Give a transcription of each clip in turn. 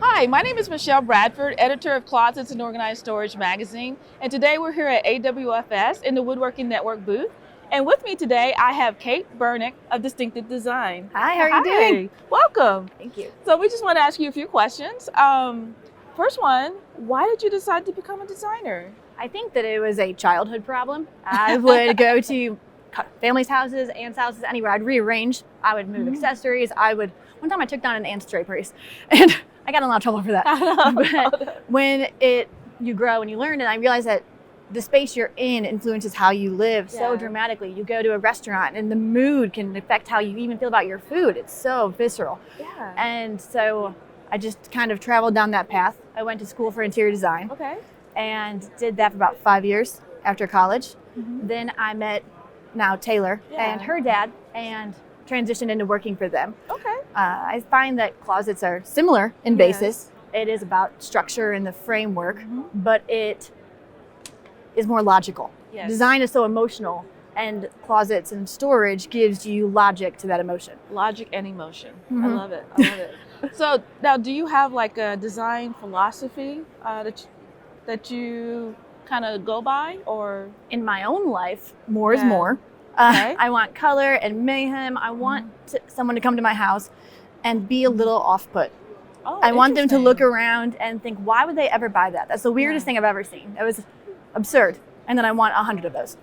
Hi, my name is Michaelle Bradford, editor of Closets and Organized Storage magazine, and today we're here at AWFS in the Woodworking Network booth. And with me today, I have Kate Bernyk of Distinctive Design. Hi, how are you doing? Welcome. Thank you. So we just want to ask you a few questions. First one, why did you decide to become a designer? I think that it was a childhood problem. I would go to families' houses, aunts' houses, anywhere. I'd rearrange. I would move accessories. One time I took down an aunt's draperies and I got in a lot of trouble for that. But when you grow and you learn, and I realized that the space you're in influences how you live so dramatically. You go to a restaurant and the mood can affect how you even feel about your food. It's so visceral. Yeah. And so I just kind of traveled down that path. I went to school for interior design. Okay. And did that for about 5 years after college. Then I met now Taylor and her dad and transitioned into working for them. Okay. I find that closets are similar in basis. It is about structure and the framework, but it is more logical. Yes. Design is so emotional, and closets and storage gives you logic to that emotion. Logic and emotion. I love it. I love it. So now, do you have like a design philosophy that you kind of go by, or? In my own life, more is more. I want color and mayhem. I want someone to come to my house and be a little off-put. Oh, I want them to look around and think, why would they ever buy that? That's the weirdest thing I've ever seen. It was absurd. And then I want 100 of those.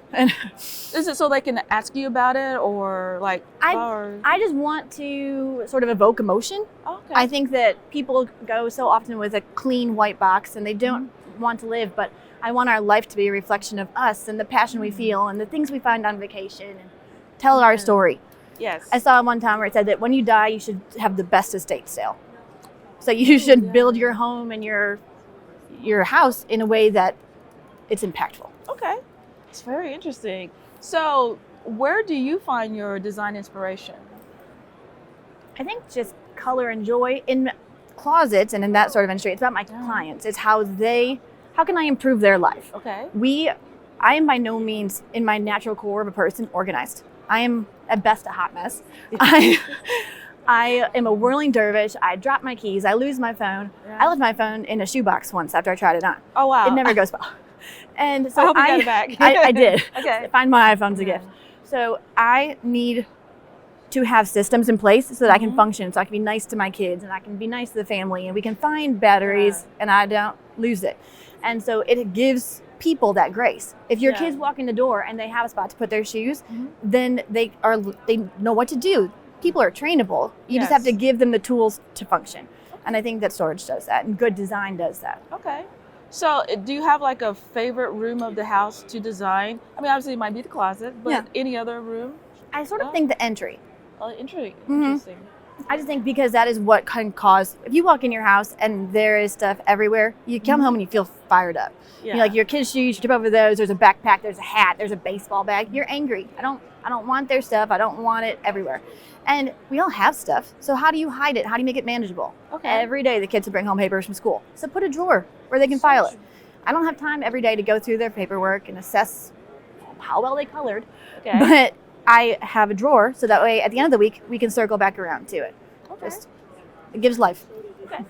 Is it so they can ask you about it, or like? I just want to sort of evoke emotion. Okay. I think that people go so often with a clean white box and they don't want to live, but I want our life to be a reflection of us and the passion we feel and the things we find on vacation and tell our story. Yes. I saw one time where it said that when you die, you should have the best estate sale. So you should build your home and your house in a way that it's impactful. Okay. It's very interesting. So where do you find your design inspiration? I think just color and joy in closets and in that sort of industry. It's about my clients. It's how can I improve their life? Okay. I am by no means in my natural core of a person organized. I am at best a hot mess. I am a whirling dervish. I drop my keys. I lose my phone. I left my phone in a shoebox once after I tried it on. Oh, wow. It never goes well. And so I hope you got it back. I did. Okay. Find my iPhone's a gift. So I need to have systems in place so that I can function, so I can be nice to my kids and I can be nice to the family and we can find batteries and I don't lose it. And so it gives people that grace. If your kids walk in the door and they have a spot to put their shoes, then they know what to do. People are trainable. You just have to give them the tools to function. And I think that storage does that and good design does that. Okay. So do you have like a favorite room of the house to design? I mean, obviously it might be the closet, but any other room? I sort of think the entry. Oh, interesting. I just think because that is what can cause, if you walk in your house and there is stuff everywhere, you come home and you feel fired up. Yeah. You know, like your kids' shoes, you trip over those, there's a backpack, there's a hat, there's a baseball bag. You're angry. I don't want their stuff. I don't want it everywhere. And we all have stuff. So how do you hide it? How do you make it manageable? Okay. Every day the kids will bring home papers from school. So put a drawer where they can file it. I don't have time every day to go through their paperwork and assess how well they colored. Okay. But I have a drawer so that way at the end of the week we can circle back around to it. Okay. It gives life. Okay.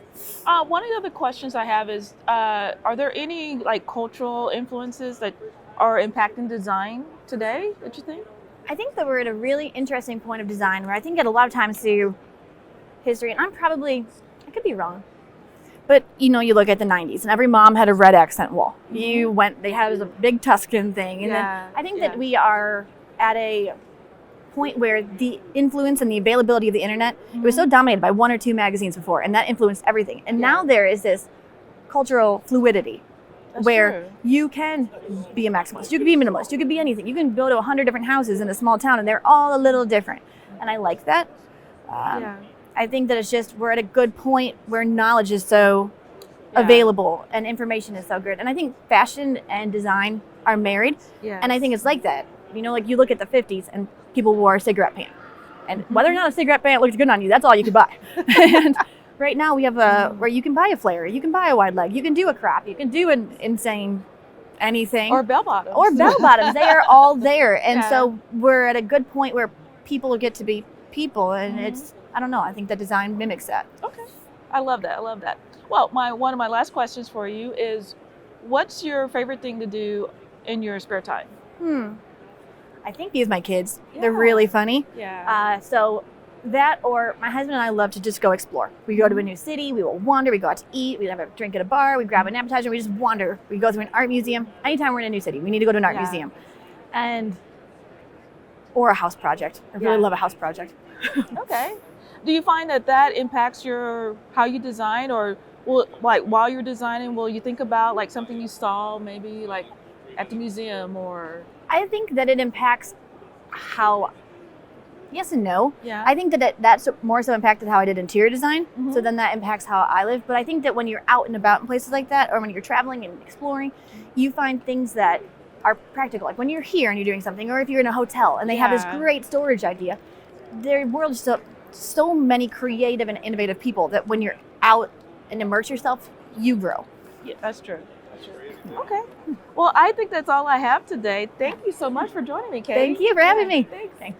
One of the other questions I have is, are there any like cultural influences that are impacting design today that you think? I think that we're at a really interesting point of design where I think at a lot of times through history, and I could be wrong, but you look at the 90s and every mom had a red accent wall. They had a big Tuscan thing. And then I think that we are at a point where the influence and the availability of the internet, it was so dominated by one or two magazines before, and that influenced everything. And now there is this cultural fluidity. That's where true. You can be a maximalist, you can be a minimalist, you can be anything. You can go to 100 different houses in a small town and they're all a little different. And I like that. I think that it's just we're at a good point where knowledge is so available and information is so good. And I think fashion and design are married. And I think it's like that. Like you look at the 50s and people wore a cigarette pant. And whether or not a cigarette pant looked good on you, that's all you could buy. And right now we have where you can buy a flare, you can buy a wide leg, you can do a crop, you can do an insane anything. Or bell bottoms. They are all there. And so we're at a good point where people get to be people and it's, I don't know, I think that design mimics that. Okay. I love that. Well, one of my last questions for you is, what's your favorite thing to do in your spare time? I think these my kids. Yeah. They're really funny. Yeah. So that, or my husband and I love to just go explore. We go to a new city, we will wander, we go out to eat, we have a drink at a bar, we grab an appetizer, we just wander. We go through an art museum. Anytime we're in a new city, we need to go to an art museum. Or a house project. I really love a house project. Okay. Do you find that impacts how you design, or while you're designing, will you think about like something you saw maybe like at the museum or? I think that it impacts how, yes and no. Yeah. I think that's more so impacted how I did interior design. So then that impacts how I live. But I think that when you're out and about in places like that, or when you're traveling and exploring, you find things that are practical. Like when you're here and you're doing something, or if you're in a hotel and they have this great storage idea, their world is so many creative and innovative people that when you're out and immerse yourself, you grow. Yeah, that's true. Okay. Well, I think that's all I have today. Thank you so much for joining me, Kate. Thank you for having me. Thanks.